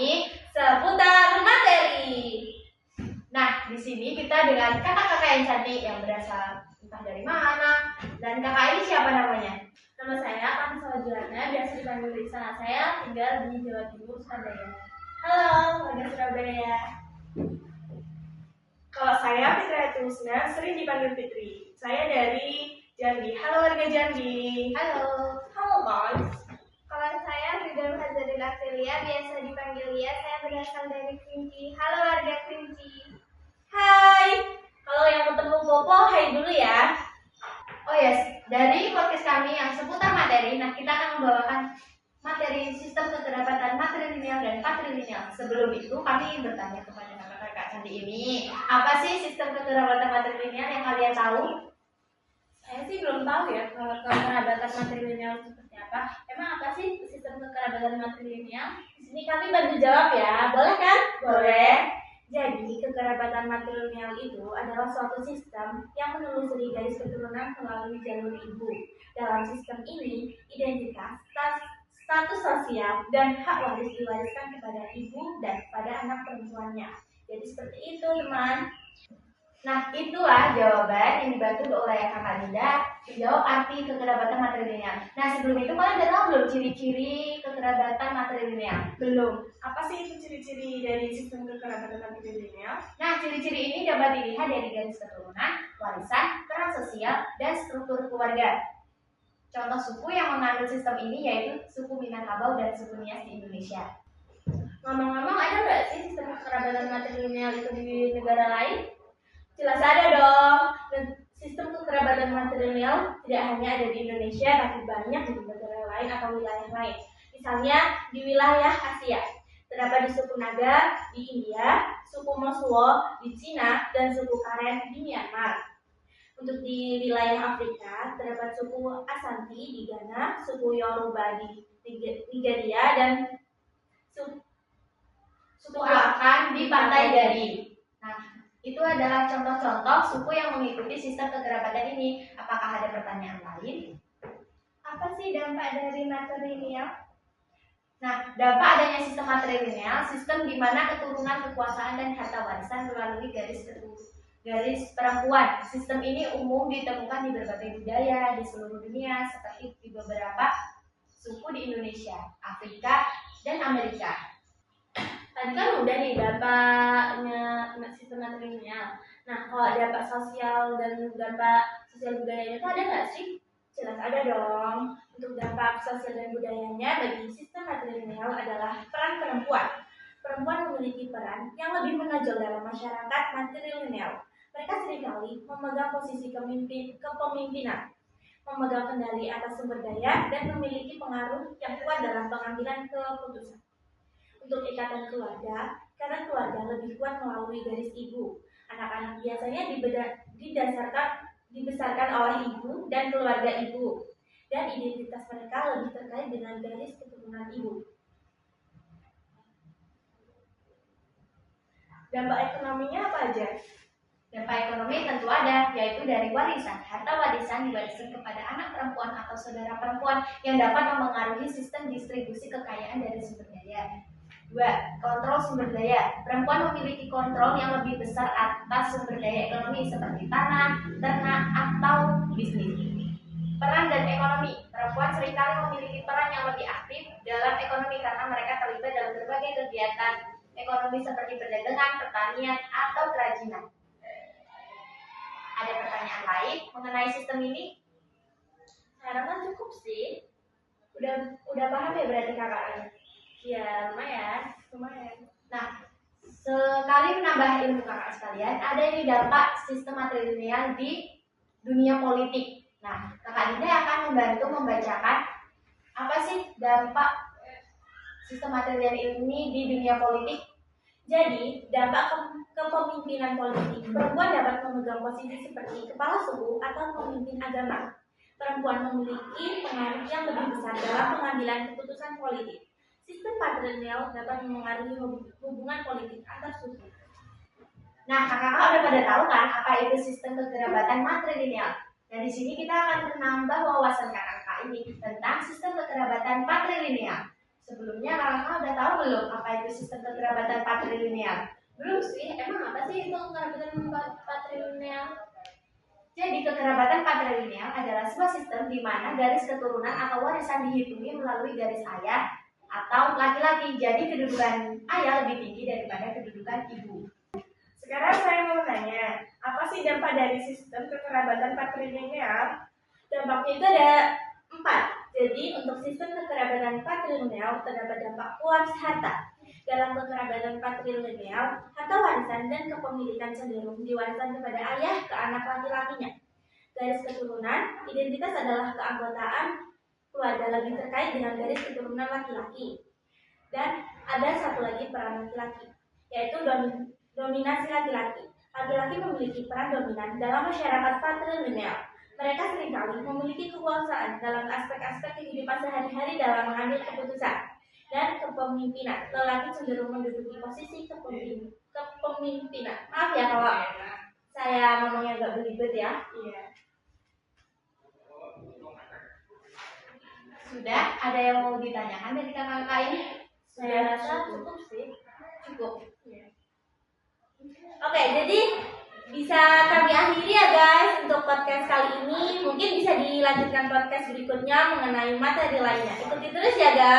kami seputar materi. Nah, di sini kita dengan kakak-kakak yang cantik yang berasal entah dari mana. Dan kakak ini siapa namanya? Nama saya Kami Juliana, biasa dipanggil Risa. Saya tinggal di Jawa Timur, Surabaya. Halo, warga Surabaya. Kalau saya Fitri Tusna, sering dipanggil Fitri. Saya dari Jambi. Halo warga Jambi. Halo. Halo guys. Kalau saya Ridwan Hazaril Afilia, biasa dipanggil Lia. Saya berasal dari Kerinci. Halo warga Kerinci. Hai. Kalau yang ketemu Popo, hai dulu ya. Oh yes, dari podcast kami yang seputar materi, nah kita akan membawakan materi sistem kekerabatan matrilineal dan patrilineal. Sebelum itu kami bertanya kepada kakak-kakak cantik ini, apa sih sistem kekerabatan matrilineal yang kalian tahu? Saya sih belum tahu ya kekerabatan matrilineal seperti apa. Emang apa sih sistem kekerabatan matrilineal? Di sini kami bantu jawab ya, boleh kan? Boleh. Jadi, kekerabatan matrilineal itu adalah suatu sistem yang menelusuri garis keturunan melalui jalur ibu. Dalam sistem ini, identitas, status sosial, dan hak waris diwariskan kepada ibu dan kepada anak perempuannya. Jadi seperti itu, teman. Nah, itulah jawaban yang dibantu oleh kakak Linda menjawab arti kekerabatan matrilineal. Nah, sebelum itu kalian udah tahu belum ciri-ciri kekerabatan matrilineal? Belum. Apa sih itu ciri-ciri dari sistem kekerabatan matrilineal? Nah, ciri-ciri ini dapat dilihat dari garis keturunan, warisan, peran sosial, dan struktur keluarga. Contoh suku yang mengandung sistem ini yaitu suku Minangkabau dan suku Nias di Indonesia. Ngomong-ngomong, ada nggak sih sistem kekerabatan matrilineal itu di negara lain? Jelas ada dong. Dan sistem kekerabatan matrilineal tidak hanya ada di Indonesia, tapi banyak di negara lain atau wilayah lain. Misalnya di wilayah Asia, terdapat di suku Naga di India, suku Mosuo di Cina, dan suku Karen di Myanmar. Untuk di wilayah Afrika, terdapat suku Ashanti di Ghana, suku Yoruba di Nigeria, dan Suku Akan di Pantai Dari. Nah, itu adalah contoh-contoh suku yang mengikuti sistem kekerabatan ini. Apakah ada pertanyaan lain? Apa sih dampak dari matrilineal? Nah, dampak adanya sistem matrilineal, sistem di mana keturunan kekuasaan dan harta warisan melalui garis perempuan. Sistem ini umum ditemukan di berbagai budaya di seluruh dunia, seperti di beberapa suku di Indonesia, Afrika, dan Amerika. Tadi kan udah nih dampaknya sistem matrilineal. Nah, kalau dampak sosial dan dampak sosial budayanya itu ada nggak sih? Jelas ada dong. Untuk dampak sosial dan budayanya bagi sistem matrilineal adalah peran perempuan. Perempuan memiliki peran yang lebih menonjol dalam masyarakat matrilineal. Mereka seringkali memegang posisi kepemimpinan, memegang kendali atas sumber daya, dan memiliki pengaruh yang kuat dalam pengambilan keputusan. Untuk ikatan keluarga, karena keluarga lebih kuat melalui garis ibu. Anak-anak biasanya dibesarkan oleh ibu dan keluarga ibu, dan identitas mereka lebih terkait dengan garis keturunan ibu. Dampak ekonominya apa aja? Dampak ekonomi tentu ada, yaitu dari warisan. Harta warisan diwariskan kepada anak perempuan atau saudara perempuan yang dapat memengaruhi sistem distribusi kekayaan dari sumber daya. 2. Kontrol sumber daya. Perempuan memiliki kontrol yang lebih besar atas sumber daya ekonomi seperti tanah, ternak, atau bisnis. Peran dan ekonomi. Perempuan seringkali memiliki peran yang lebih aktif dalam ekonomi karena mereka terlibat dalam berbagai kegiatan ekonomi seperti perdagangan, pertanian, atau kerajinan. Ada pertanyaan lain mengenai sistem ini? Saya rasa cukup sih. Udah paham ya berarti kakaknya? Ya, lumayan. Nah, sekali menambah ilmu kakak sekalian, ada ini dampak sistem matrilineal di dunia politik. Nah, kakak Dinda akan membantu membacakan apa sih dampak sistem matrilineal ini di dunia politik. Jadi, dampak kepemimpinan politik, perempuan dapat memegang posisi seperti kepala suku atau pemimpin agama. Perempuan memiliki pengaruh yang lebih besar dalam pengambilan keputusan politik. Sistem matrilineal dapat memengaruhi hubungan politik antar suku. Nah, kakak-kakak udah pada tahu kan apa itu sistem kekerabatan matrilineal? Nah, di sini kita akan menambah wawasan kakak-kakak ini tentang sistem kekerabatan patrilineal. Sebelumnya kakak udah tahu belum apa itu sistem kekerabatan patrilineal? Belum sih, emang apa sih itu kekerabatan patrilineal? Jadi kekerabatan patrilineal adalah sebuah sistem di mana garis keturunan atau warisan dihitungi melalui garis ayah atau laki-laki. Jadi kedudukan ayah lebih tinggi daripada kedudukan ibu. Sekarang saya mau tanya, apa sih dampak dari sistem kekerabatan patrilineal? Dampaknya itu ada 4. Jadi untuk sistem kekerabatan patrilineal terdapat dampak luas harta. Dalam kekerabatan patrilineal, harta warisan dan kepemilikan cenderung diwariskan kepada ayah ke anak laki-lakinya. Garis keturunan, identitas adalah keanggotaan keluarga lebih terkait dengan garis keturunan laki-laki. Dan ada satu lagi peran laki-laki, yaitu dominasi laki-laki. Laki-laki memiliki peran dominan dalam masyarakat patrilineal. Mereka seringkali memiliki kekuasaan dalam aspek-aspek kehidupan sehari-hari dalam mengambil keputusan dan kepemimpinan. Lelaki cenderung menduduki posisi kepemimpinan. Maaf ya kalau saya ngomongnya agak belibet ya. Iya. Sudah ada yang mau ditanyakan dari kakak-kakak ini? Saya rasa cukup sih. Cukup. Oke, jadi bisa kami akhiri ya guys untuk podcast kali ini. Mungkin bisa dilanjutkan podcast berikutnya mengenai materi lainnya. Ikuti terus ya guys.